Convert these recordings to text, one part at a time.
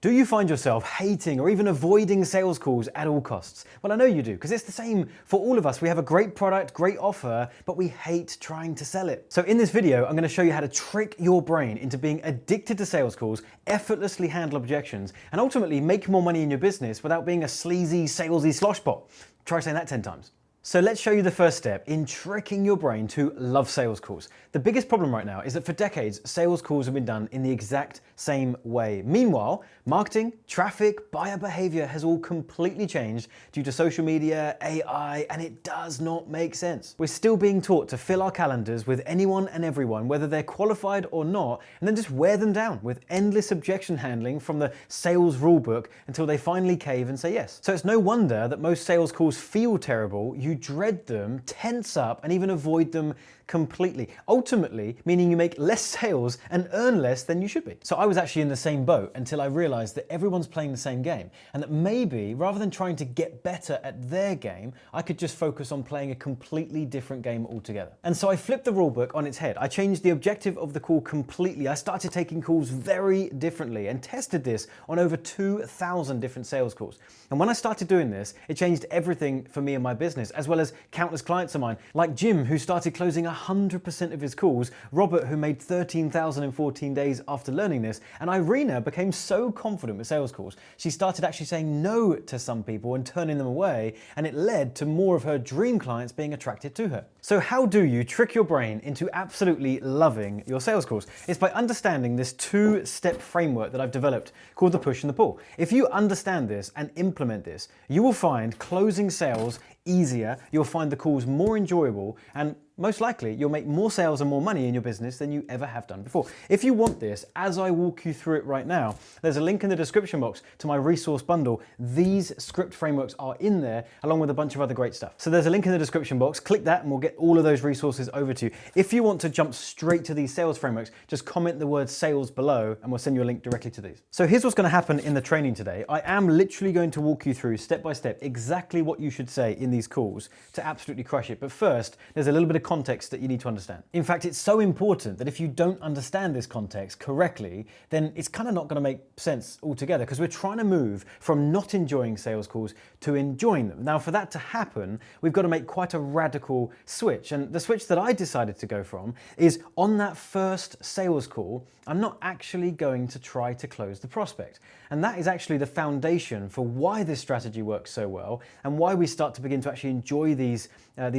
Do you find yourself hating or even avoiding sales calls at all costs? Well, I know you do, because it's the same for all of us. We have a great product, great offer, but we hate trying to sell it. So in this video, I'm going to show you how to trick your brain into being addicted to sales calls, effortlessly handle objections, and ultimately make more money in your business without being a sleazy, salesy sloshbot. Try saying that 10 times. So let's show you the first step in tricking your brain to love sales calls. The biggest problem right now is that for decades, sales calls have been done in the exact same way. Meanwhile, marketing, traffic, buyer behavior has all completely changed due to social media, AI, and it does not make sense. We're still being taught to fill our calendars with anyone and everyone, whether they're qualified or not, and then just wear them down with endless objection handling from the sales rulebook until they finally cave and say yes. So it's no wonder that most sales calls feel terrible. You dread them, tense up, and even avoid them completely. Ultimately, meaning you make less sales and earn less than you should be. So I was actually in the same boat until I realized that everyone's playing the same game, and that maybe rather than trying to get better at their game, I could just focus on playing a completely different game altogether. And so I flipped the rulebook on its head. I changed the objective of the call completely. I started taking calls very differently and tested this on over 2,000 different sales calls. And when I started doing this, it changed everything for me and my business, as well as countless clients of mine, like Jim, who started closing 100% of his calls, Robert, who made 13,000 in 14 days after learning this, and Irina became so confident with sales calls, she started actually saying no to some people and turning them away, and it led to more of her dream clients being attracted to her. So how do you trick your brain into absolutely loving your sales calls? It's by understanding this two-step framework that I've developed called the push and the pull. If you understand this and implement this, you will find closing sales easier, you'll find the calls more enjoyable, and most likely you'll make more sales and more money in your business than you ever have done before. If you want this, as I walk you through it right now, there's a link in the description box to my resource bundle. These script frameworks are in there, along with a bunch of other great stuff. So there's a link in the description box, click that and we'll get all of those resources over to you. If you want to jump straight to these sales frameworks, just comment the word sales below and we'll send you a link directly to these. So here's what's going to happen in the training today. I am literally going to walk you through step by step exactly what you should say in these calls to absolutely crush it. But first, there's a little bit of context that you need to understand. In fact, it's so important that if you don't understand this context correctly, then it's kind of not going to make sense altogether, because we're trying to move from not enjoying sales calls to enjoying them. Now, for that to happen, we've got to make quite a radical switch. And the switch that I decided to go from is on that first sales call, I'm not actually going to try to close the prospect. And that is actually the foundation for why this strategy works so well and why we start to begin to actually enjoy these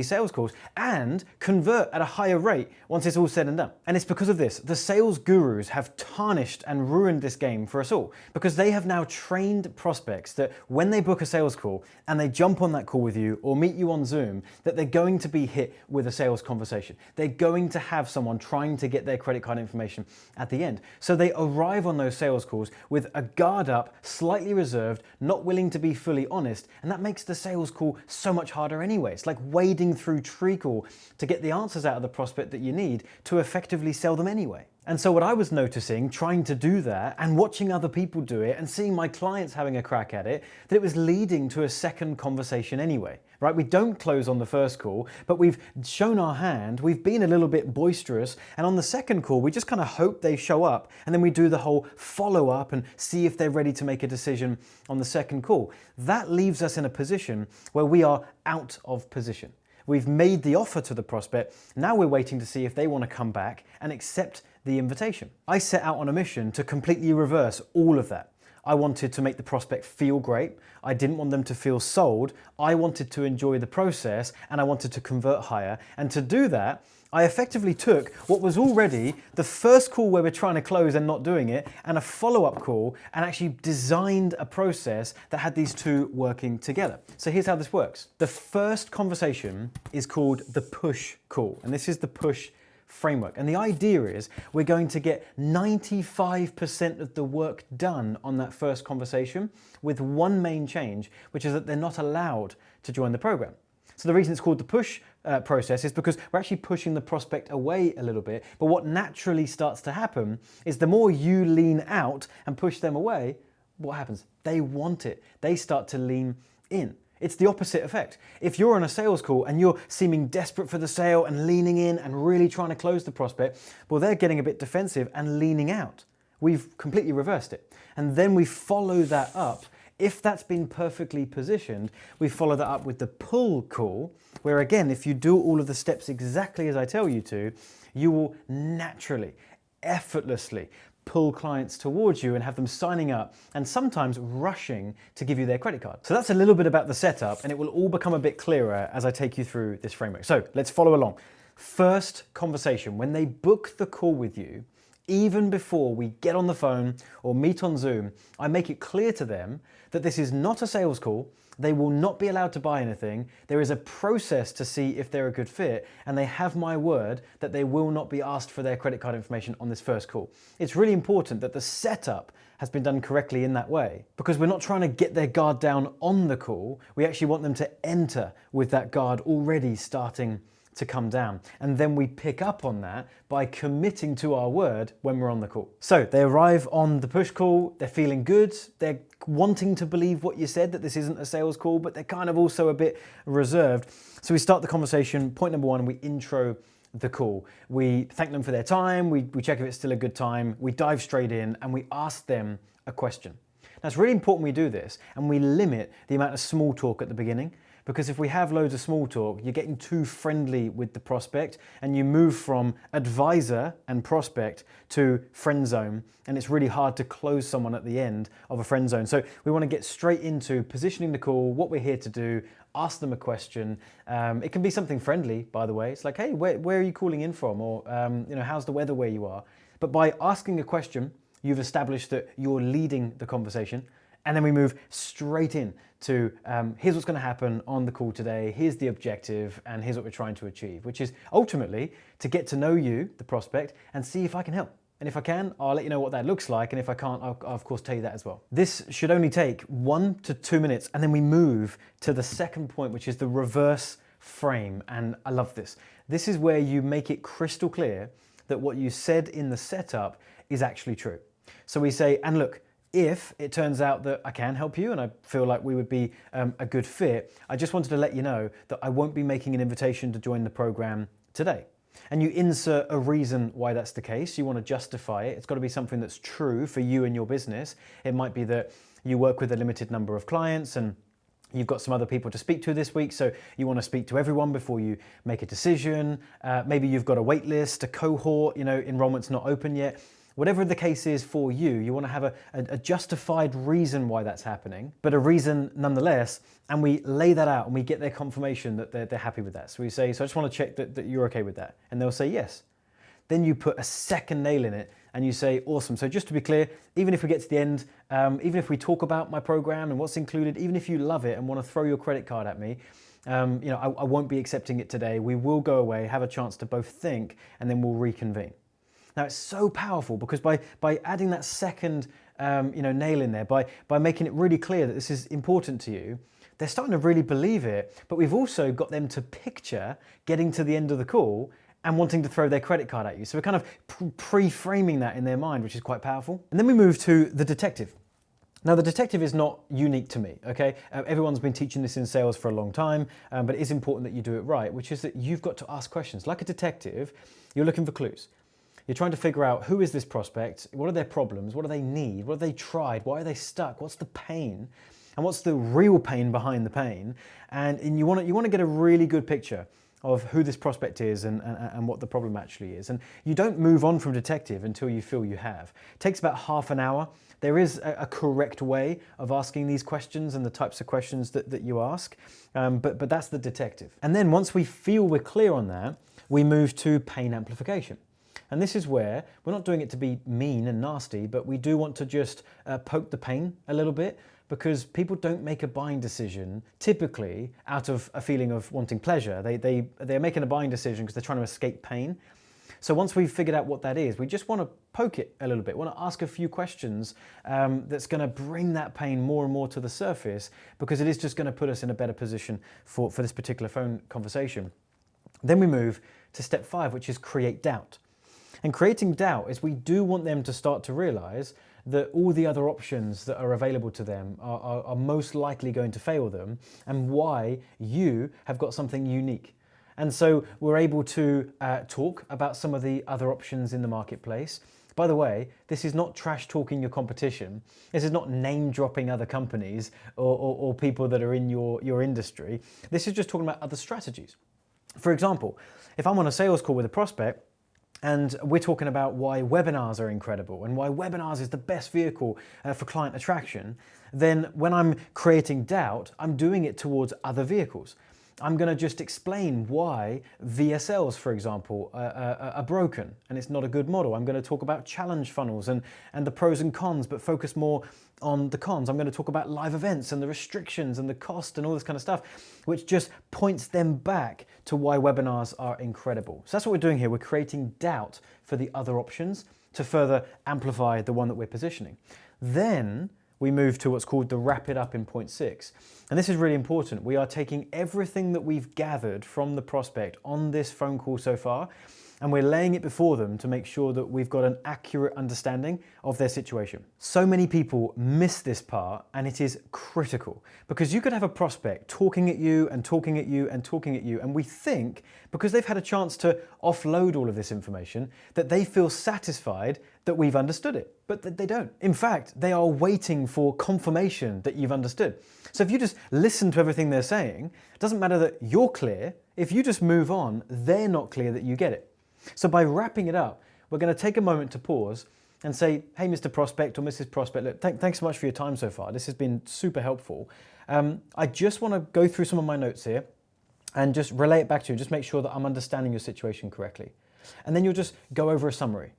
sales calls and convert at a higher rate once it's all said and done. And it's because of this. The sales gurus have tarnished and ruined this game for us all, because they have now trained prospects that when they book a sales call and they jump on that call with you or meet you on Zoom, that they're going to be hit with a sales conversation. They're going to have someone trying to get their credit card information at the end. So they arrive on those sales calls with a guard up, slightly reserved, not willing to be fully honest, and that makes the sales call so much harder anyway. It's like wading through treacle to get the answers out of the prospect that you need to effectively sell them anyway. And so what I was noticing, trying to do that and watching other people do it and seeing my clients having a crack at it, that it was leading to a second conversation anyway, right? We don't close on the first call, but we've shown our hand, we've been a little bit boisterous, and on the second call, we just kind of hope they show up, and then we do the whole follow up and see if they're ready to make a decision on the second call. That leaves us in a position where we are out of position. We've made the offer to the prospect, now we're waiting to see if they want to come back and accept the invitation. I set out on a mission to completely reverse all of that. I wanted to make the prospect feel great. I didn't want them to feel sold. I wanted to enjoy the process and I wanted to convert higher. And to do that, I effectively took what was already the first call where we're trying to close and not doing it, and a follow-up call, and actually designed a process that had these two working together. So here's how this works. The first conversation is called the push call, and this is the push framework. And the idea is we're going to get 95% of the work done on that first conversation with one main change, which is that they're not allowed to join the program. So the reason it's called the push process is because we're actually pushing the prospect away a little bit. But what naturally starts to happen is the more you lean out and push them away, what happens? They want it. They start to lean in. It's the opposite effect. If you're on a sales call and you're seeming desperate for the sale and leaning in and really trying to close the prospect, well, they're getting a bit defensive and leaning out. We've completely reversed it. And then we follow that up. If that's been perfectly positioned, we follow that up with the pull call, where again, if you do all of the steps exactly as I tell you to, you will naturally, effortlessly pull clients towards you and have them signing up and sometimes rushing to give you their credit card. So that's a little bit about the setup, and it will all become a bit clearer as I take you through this framework. So let's follow along. First conversation, when they book the call with you, even before we get on the phone or meet on Zoom, I make it clear to them that this is not a sales call. They will not be allowed to buy anything. There is a process to see if they're a good fit, and they have my word that they will not be asked for their credit card information on this first call. It's really important that the setup has been done correctly in that way, because we're not trying to get their guard down on the call. We actually want them to enter with that guard already starting to come down. And then we pick up on that by committing to our word when we're on the call. So they arrive on the push call, they're feeling good, they're wanting to believe what you said, that this isn't a sales call, but they're kind of also a bit reserved. So we start the conversation. Point number one, we intro the call. We thank them for their time, we check if it's still a good time, we dive straight in, and we ask them a question. Now it's really important we do this, and we limit the amount of small talk at the beginning. Because if we have loads of small talk, you're getting too friendly with the prospect, and you move from advisor and prospect to friend zone, and it's really hard to close someone at the end of a friend zone. So we want to get straight into positioning the call, what we're here to do, ask them a question. It can be something friendly, by the way. It's like, hey, where are you calling in from? Or, how's the weather where you are? But by asking a question, you've established that you're leading the conversation. And then we move straight in to here's what's going to happen on the call today, here's the objective, and here's what we're trying to achieve, which is ultimately to get to know you, the prospect, and see if I can help. And if I can, I'll let you know what that looks like, and if I can't, I'll of course tell you that as well. This should only take 1 to 2 minutes, and then we move to the second point, which is the reverse frame, and I love this. This is where you make it crystal clear that what you said in the setup is actually true. So we say, and look, if it turns out that I can help you and I feel like we would be a good fit, I just wanted to let you know that I won't be making an invitation to join the program today. And you insert a reason why that's the case. You want to justify it. It's got to be something that's true for you and your business. It might be that you work with a limited number of clients and you've got some other people to speak to this week, so you want to speak to everyone before you make a decision. Maybe you've got a wait list, a cohort, enrollment's not open yet. Whatever the case is for you, you want to have a justified reason why that's happening, but a reason nonetheless, and we lay that out and we get their confirmation that they're happy with that. So we say, so I just want to check that you're okay with that. And they'll say yes. Then you put a second nail in it and you say, awesome. So just to be clear, even if we get to the end, even if we talk about my program and what's included, even if you love it and want to throw your credit card at me, I won't be accepting it today. We will go away, have a chance to both think, and then we'll reconvene. Now it's so powerful because by adding that second nail in there, by making it really clear that this is important to you, they're starting to really believe it, but we've also got them to picture getting to the end of the call and wanting to throw their credit card at you. So we're kind of pre-framing that in their mind, which is quite powerful. And then we move to the detective. Now the detective is not unique to me, okay? Everyone's been teaching this in sales for a long time, but it is important that you do it right, which is that you've got to ask questions. Like a detective, you're looking for clues. You're trying to figure out who is this prospect, what are their problems, what do they need, what have they tried, why are they stuck, what's the pain, and what's the real pain behind the pain, and you want to get a really good picture of who this prospect is and what the problem actually is. And you don't move on from detective until you feel you have. It takes about half an hour. There is a correct way of asking these questions and the types of questions that you ask, but that's the detective. And then once we feel we're clear on that, we move to pain amplification. And this is where we're not doing it to be mean and nasty, but we do want to just poke the pain a little bit, because people don't make a buying decision typically out of a feeling of wanting pleasure. They're making a buying decision because they're trying to escape pain. So once we've figured out what that is, we just want to poke it a little bit. We want to ask a few questions that's going to bring that pain more and more to the surface, because it is just going to put us in a better position for this particular phone conversation. Then we move to step 5, which is create doubt. And creating doubt is we do want them to start to realize that all the other options that are available to them are most likely going to fail them, and why you have got something unique. And so we're able to talk about some of the other options in the marketplace, By the way, this is not trash talking your competition. This is not name dropping other companies or people that are in your industry. This is just talking about other strategies. For example, if I'm on a sales call with a prospect and we're talking about why webinars are incredible and why webinars is the best vehicle for client attraction, then when I'm creating doubt, I'm doing it towards other vehicles. I'm going to just explain why VSLs, for example, are broken and it's not a good model. I'm going to talk about challenge funnels and the pros and cons, but focus more on the cons. I'm going to talk about live events and the restrictions and the cost and all this kind of stuff, which just points them back to why webinars are incredible. So that's what we're doing here. We're creating doubt for the other options to further amplify the one that we're positioning. Then we move to what's called the wrap it up in point 6. And this is really important. We are taking everything that we've gathered from the prospect on this phone call so far, and we're laying it before them to make sure that we've got an accurate understanding of their situation. So many people miss this part, and it is critical because you could have a prospect talking at you and talking at you and talking at you, and we think because they've had a chance to offload all of this information that they feel satisfied that we've understood it, but they don't. In fact, they are waiting for confirmation that you've understood. So if you just listen to everything they're saying, it doesn't matter that you're clear. If you just move on, they're not clear that you get it. So by wrapping it up, we're going to take a moment to pause and say, hey, Mr. Prospect or Mrs. Prospect, look, thanks so much for your time so far. This has been super helpful. I just want to go through some of my notes here and just relay it back to you, just make sure that I'm understanding your situation correctly. And then you'll just go over a summary.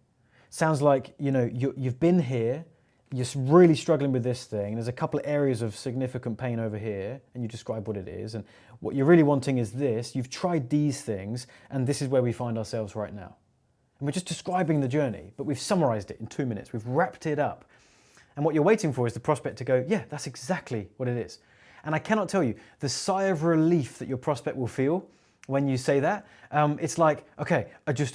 Sounds like, you've been here, you're really struggling with this thing, there's a couple of areas of significant pain over here, and you describe what it is, and what you're really wanting is this, you've tried these things, and this is where we find ourselves right now. And we're just describing the journey, but we've summarized it in 2 minutes, we've wrapped it up. And what you're waiting for is the prospect to go, yeah, that's exactly what it is. And I cannot tell you, the sigh of relief that your prospect will feel when you say that, it's like, okay,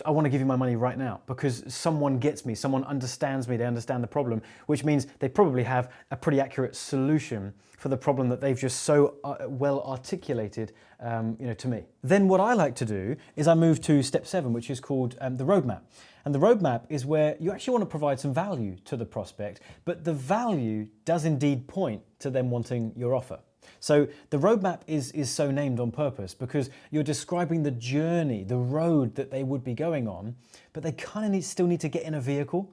I want to give you my money right now because someone gets me, someone understands me, they understand the problem, which means they probably have a pretty accurate solution for the problem that they've just so well articulated to me. Then what I like to do is I move to step 7, which is called the roadmap. And the roadmap is where you actually want to provide some value to the prospect, but the value does indeed point to them wanting your offer. So the roadmap is so named on purpose because you're describing the journey, the road that they would be going on, but they kind of still need to get in a vehicle,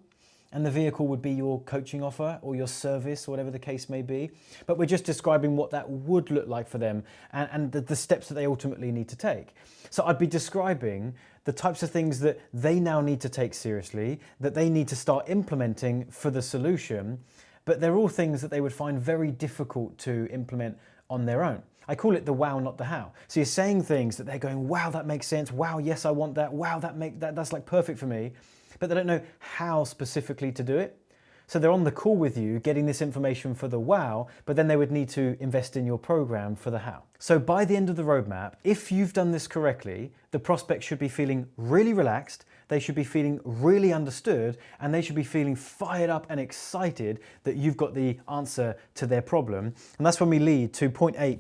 and the vehicle would be your coaching offer or your service, or whatever the case may be. But we're just describing what that would look like for them and the steps that they ultimately need to take. So I'd be describing the types of things that they now need to take seriously, that they need to start implementing for the solution, but they're all things that they would find very difficult to implement on their own. I call it the wow, not the how. So you're saying things that they're going, wow, that makes sense. Wow, yes, I want that. Wow, that's like perfect for me. But they don't know how specifically to do it. So they're on the call with you, getting this information for the wow, but then they would need to invest in your program for the how. So by the end of the roadmap, if you've done this correctly, the prospect should be feeling really relaxed, they should be feeling really understood, and they should be feeling fired up and excited that you've got the answer to their problem. And that's when we lead to point 8,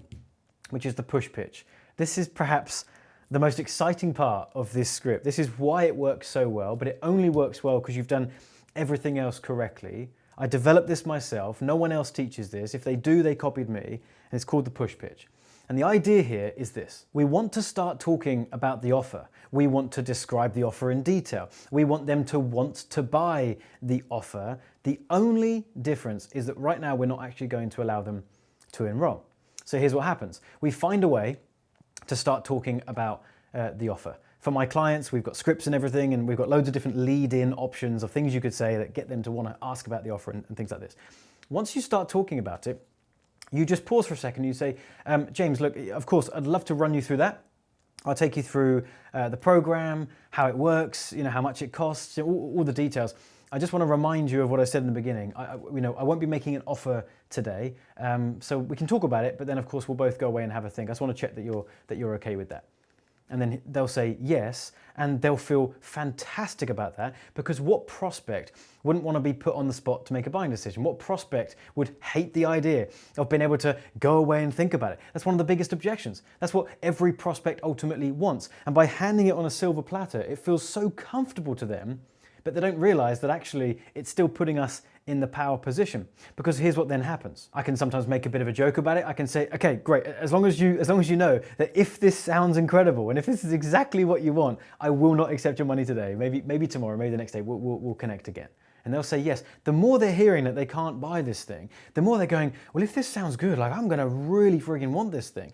which is the push pitch. This is perhaps the most exciting part of this script. This is why it works so well, but it only works well because you've done everything else correctly. I developed this myself. No one else teaches this. If they do, they copied me, and it's called the push pitch. And the idea here is this. We want to start talking about the offer. We want to describe the offer in detail. We want them to want to buy the offer. The only difference is that right now we're not actually going to allow them to enroll. So here's what happens. We find a way to start talking about the offer. For my clients, we've got scripts and everything, and we've got loads of different lead-in options of things you could say that get them to want to ask about the offer and things like this. Once you start talking about it, you just pause for a second and you say, James, look, of course, I'd love to run you through that. I'll take you through the program, how it works, how much it costs, all the details. I just want to remind you of what I said in the beginning. I won't be making an offer today, so we can talk about it, but then of course we'll both go away and have a think. I just want to check that you're okay with that. And then they'll say yes, and they'll feel fantastic about that, because what prospect wouldn't want to be put on the spot to make a buying decision? What prospect would hate the idea of being able to go away and think about it? That's one of the biggest objections. That's what every prospect ultimately wants. And by handing it on a silver platter, it feels so comfortable to them but they don't realize that actually it's still putting us in the power position. Because here's what then happens. I can sometimes make a bit of a joke about it. I can say, okay, great, as long as you know that if this sounds incredible and if this is exactly what you want, I will not accept your money today. Maybe tomorrow, maybe the next day, we'll connect again. And they'll say yes. The more they're hearing that they can't buy this thing, the more they're going, well, if this sounds good, like I'm gonna really friggin' want this thing.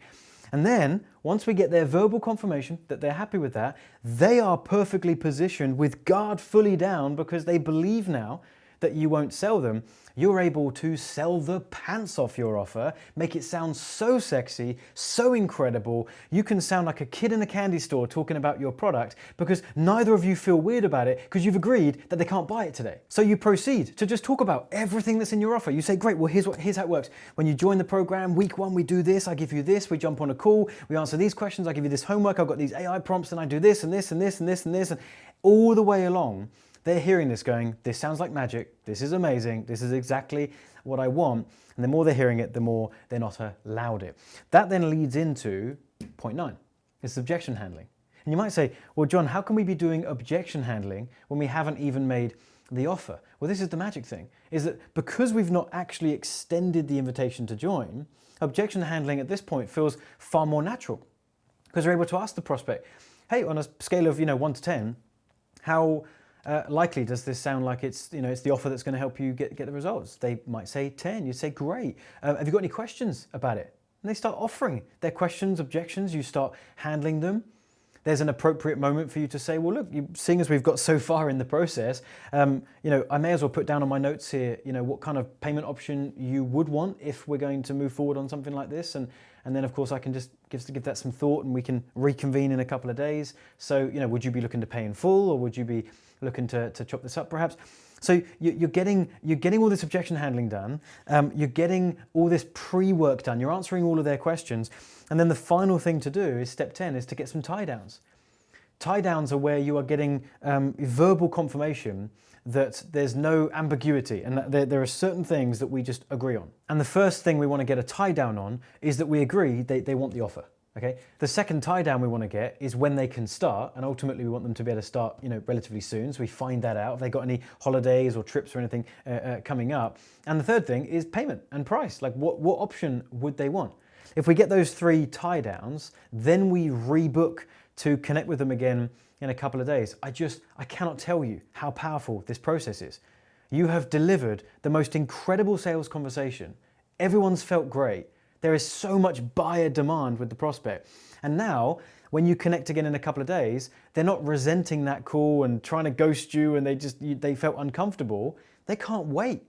And then, once we get their verbal confirmation that they're happy with that, they are perfectly positioned with guard fully down because they believe now that you won't sell them. You're able to sell the pants off your offer, make it sound so sexy, so incredible. You can sound like a kid in a candy store talking about your product because neither of you feel weird about it because you've agreed that they can't buy it today. So you proceed to just talk about everything that's in your offer. You say, great, well, here's how it works. When you join the program, week 1, we do this, I give you this, we jump on a call, we answer these questions, I give you this homework, I've got these AI prompts, and I do this and this and this and this and this, and all the way along, they're hearing this going, this sounds like magic, this is amazing, this is exactly what I want. And the more they're hearing it, the more they're not allowed it. That then leads into point 9, it's objection handling. And you might say, well, John, how can we be doing objection handling when we haven't even made the offer? Well, this is the magic thing, is that because we've not actually extended the invitation to join, objection handling at this point feels far more natural. Because we're able to ask the prospect, hey, on a scale of 1 to 10, how likely does this sound like it's the offer that's going to help you get the results? They might say 10. You say, great. Have you got any questions about it? And they start offering their questions, objections. You start handling them. There's an appropriate moment for you to say, well, look, seeing as we've got so far in the process, I may as well put down on my notes here, what kind of payment option you would want if we're going to move forward on something like this. And then, of course, I can just give that some thought and we can reconvene in a couple of days. So, would you be looking to pay in full or would you be looking to chop this up perhaps? So you're getting all this objection handling done. You're getting all this pre-work done. You're answering all of their questions. And then the final thing to do is step 10 is to get some tie downs. Tie downs are where you are getting verbal confirmation that there's no ambiguity and that there are certain things that we just agree on. And the first thing we want to get a tie down on is that we agree they want the offer. Okay. The second tie down we want to get is when they can start, and ultimately we want them to be able to start, relatively soon. So we find that out if they got any holidays or trips or anything coming up. And the third thing is payment and price. Like what option would they want? If we get those 3 tie downs, then we rebook to connect with them again in a couple of days. I cannot tell you how powerful this process is. You have delivered the most incredible sales conversation. Everyone's felt great. There is so much buyer demand with the prospect. And now, when you connect again in a couple of days, they're not resenting that call and trying to ghost you and they felt uncomfortable. They can't wait.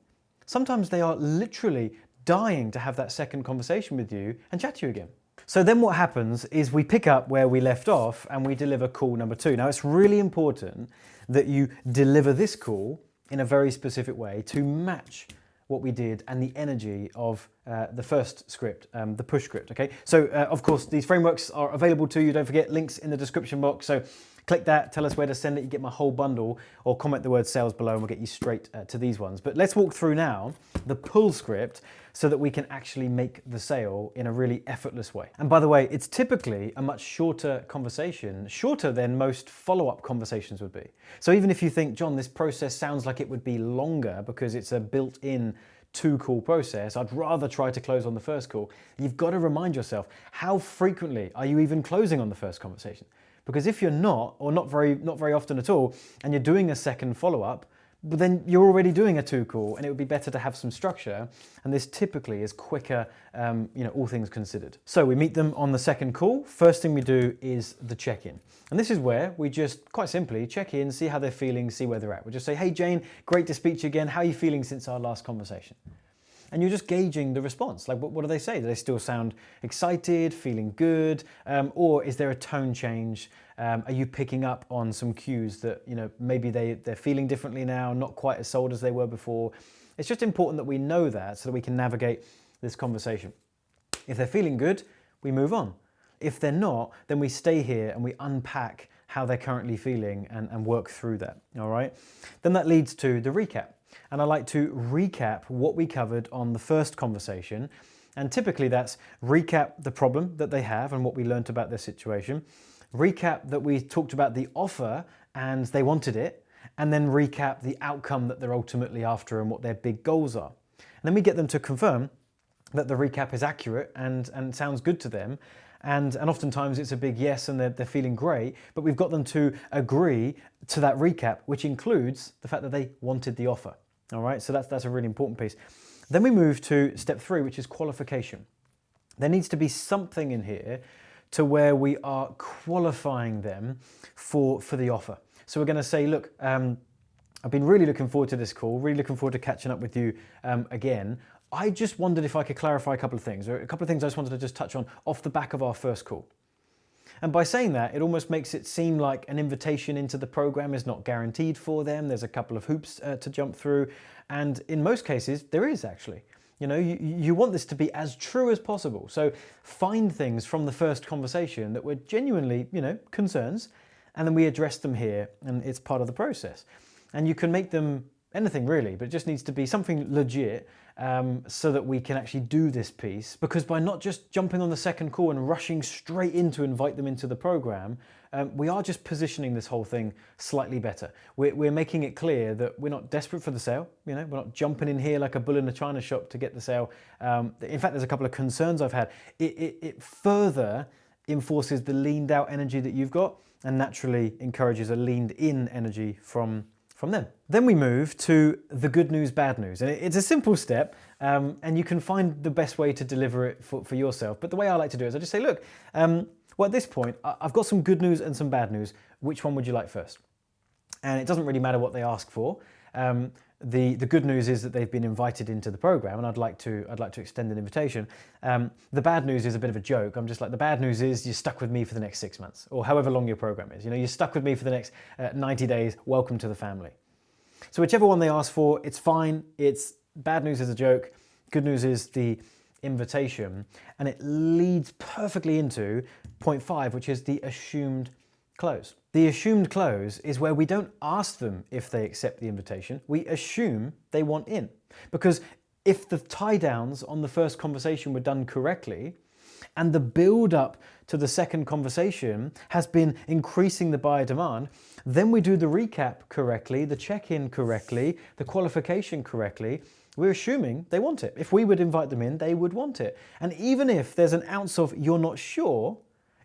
Sometimes they are literally dying to have that second conversation with you and chat to you again. So then what happens is we pick up where we left off and we deliver call number 2. Now it's really important that you deliver this call in a very specific way to match what we did and the energy of the first script, the push script, okay? So of course, these frameworks are available to you. Don't forget, links in the description box. So click that, tell us where to send it. You get my whole bundle, or comment the word sales below and we'll get you straight to these ones. But let's walk through now the pull script so that we can actually make the sale in a really effortless way. And by the way, it's typically a much shorter conversation, shorter than most follow-up conversations would be. So even if you think, John, this process sounds like it would be longer because it's a built-in 2-call process, I'd rather try to close on the first call. You've got to remind yourself, how frequently are you even closing on the first conversation? Because if you're not, or not very often at all, and you're doing a second follow-up, but then you're already doing a 2-call, and it would be better to have some structure, and this typically is quicker, all things considered. So we meet them on the second call. First thing we do is the check-in. And this is where we just, quite simply, check in, see how they're feeling, see where they're at. We'll just say, hey Jane, great to speak to you again. How are you feeling since our last conversation? And you're just gauging the response. Like, what do they say? Do they still sound excited, feeling good? Or is there a tone change? Are you picking up on some cues that, maybe they're feeling differently now, not quite as sold as they were before? It's just important that we know that so that we can navigate this conversation. If they're feeling good, we move on. If they're not, then we stay here and we unpack how they're currently feeling and work through that, all right? Then that leads to the recap. And I like to recap what we covered on the first conversation. And typically that's recap the problem that they have and what we learned about their situation. Recap that we talked about the offer and they wanted it. and then recap the outcome that they're ultimately after and what their big goals are. And then we get them to confirm that the recap is accurate and sounds good to them. And oftentimes it's a big yes and they're feeling great, but we've got them to agree to that recap, which includes the fact that they wanted the offer. All right, so that's a really important piece. Then we move to step 3, which is qualification. There needs to be something in here to where we are qualifying them for the offer. So we're going to say, look, I've been really looking forward to this call, really looking forward to catching up with you again. I just wondered if I could clarify a couple of things, or a couple of things I just wanted to just touch on off the back of our first call. And by saying that, it almost makes it seem like an invitation into the program is not guaranteed for them. There's a couple of hoops to jump through. And in most cases, there is actually. You know, you want this to be as true as possible. So find things from the first conversation that were genuinely, concerns, and then we address them here, and it's part of the process. And you can make them anything really, but it just needs to be something legit so that we can actually do this piece. Because by not just jumping on the second call and rushing straight in to invite them into the program, we are just positioning this whole thing slightly better. We're making it clear that we're not desperate for the sale. We're not jumping in here like a bull in a china shop to get the sale. In fact, there's a couple of concerns I've had. It further enforces the leaned out energy that you've got and naturally encourages a leaned in energy from them. Then we move to the good news, bad news. And it's a simple step and you can find the best way to deliver it for yourself. But the way I like to do it is I just say, look, well, at this point, I've got some good news and some bad news. Which one would you like first? And it doesn't really matter what they ask for. The good news is that they've been invited into the program, and I'd like to extend an invitation. The bad news is a bit of a joke. I'm just like, the bad news is you're stuck with me for the next 6 months, or however long your program is. You're stuck with me for the next 90 days. Welcome to the family. So whichever one they ask for, it's fine. It's bad news is a joke. Good news is the invitation, and it leads perfectly into point 5, which is the assumed close. The assumed close is where we don't ask them if they accept the invitation. We assume they want in. Because if the tie downs on the first conversation were done correctly, and the build up to the second conversation has been increasing the buyer demand, then we do the recap correctly, the check-in correctly, the qualification correctly. We're assuming they want it. If we would invite them in, they would want it. And even if there's an ounce of you're not sure,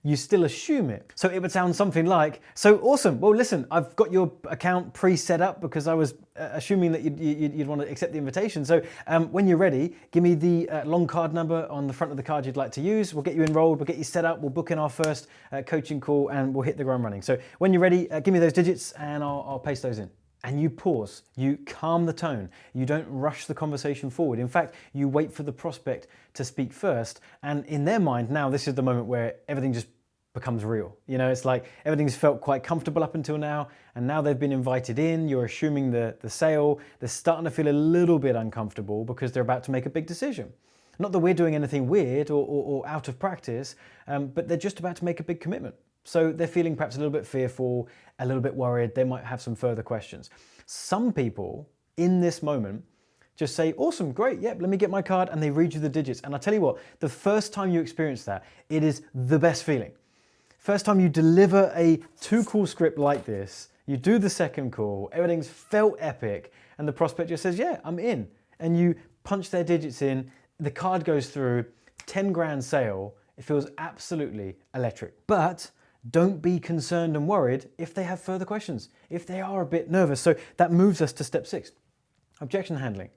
you still assume it. So it would sound something like, so awesome, well listen, I've got your account pre-set up because I was assuming that you'd want to accept the invitation. So when you're ready, give me the long card number on the front of the card you'd like to use. We'll get you enrolled, we'll get you set up, we'll book in our first coaching call and we'll hit the ground running. So when you're ready, give me those digits and I'll paste those in. And you pause, you calm the tone, you don't rush the conversation forward. In fact, you wait for the prospect to speak first. And in their mind, now this is the moment where everything just becomes real. It's like everything's felt quite comfortable up until now, and now they've been invited in, you're assuming the sale, they're starting to feel a little bit uncomfortable because they're about to make a big decision. Not that we're doing anything weird or out of practice, but they're just about to make a big commitment. So they're feeling perhaps a little bit fearful, a little bit worried, they might have some further questions. Some people in this moment just say, awesome, great, yep, let me get my card, and they read you the digits. And I tell you what, the first time you experience that, it is the best feeling. First time you deliver a 2-call script like this, you do the second call, everything's felt epic, and the prospect just says, yeah, I'm in. And you punch their digits in, the card goes through, 10 grand sale, it feels absolutely electric. But don't be concerned and worried if they have further questions, if they are a bit nervous. So that moves us to step 6, objection handling.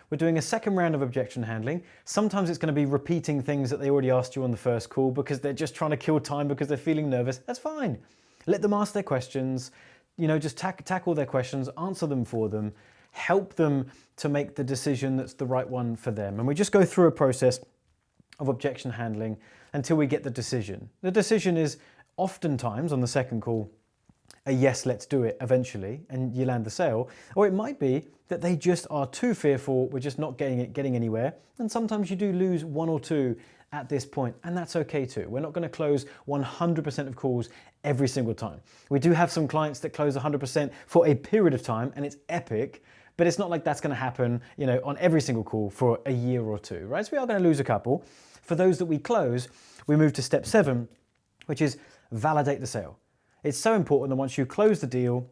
We're doing a second round of objection handling. Sometimes it's going to be repeating things that they already asked you on the first call because they're just trying to kill time because they're feeling nervous. That's fine. Let them ask their questions, just tackle their questions, answer them for them, help them to make the decision that's the right one for them. And we just go through a process of objection handling until we get the decision. The decision is oftentimes on the second call, a yes, let's do it eventually, and you land the sale. Or it might be that they just are too fearful, we're just not getting anywhere. And sometimes you do lose 1 or 2 at this point, and that's okay too. We're not going to close 100% of calls every single time. We do have some clients that close 100% for a period of time, and it's epic, but it's not like that's going to happen, on every single call for a year or 2, right? So we are going to lose a couple. For those that we close, we move to step 7, which is validate the sale. It's so important that once you close the deal,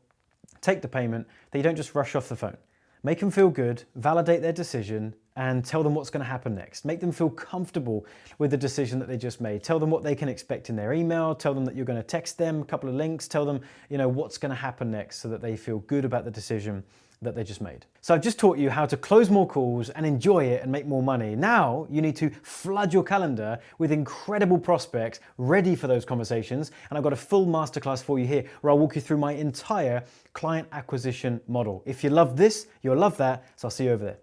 take the payment, that you don't just rush off the phone. Make them feel good, validate their decision, and tell them what's going to happen next. Make them feel comfortable with the decision that they just made. Tell them what they can expect in their email. Tell them that you're going to text them a couple of links. Tell them, what's going to happen next so that they feel good about the decision that they just made. So I've just taught you how to close more calls and enjoy it and make more money. Now you need to flood your calendar with incredible prospects ready for those conversations. And I've got a full masterclass for you here where I'll walk you through my entire client acquisition model. If you love this, you'll love that. So I'll see you over there.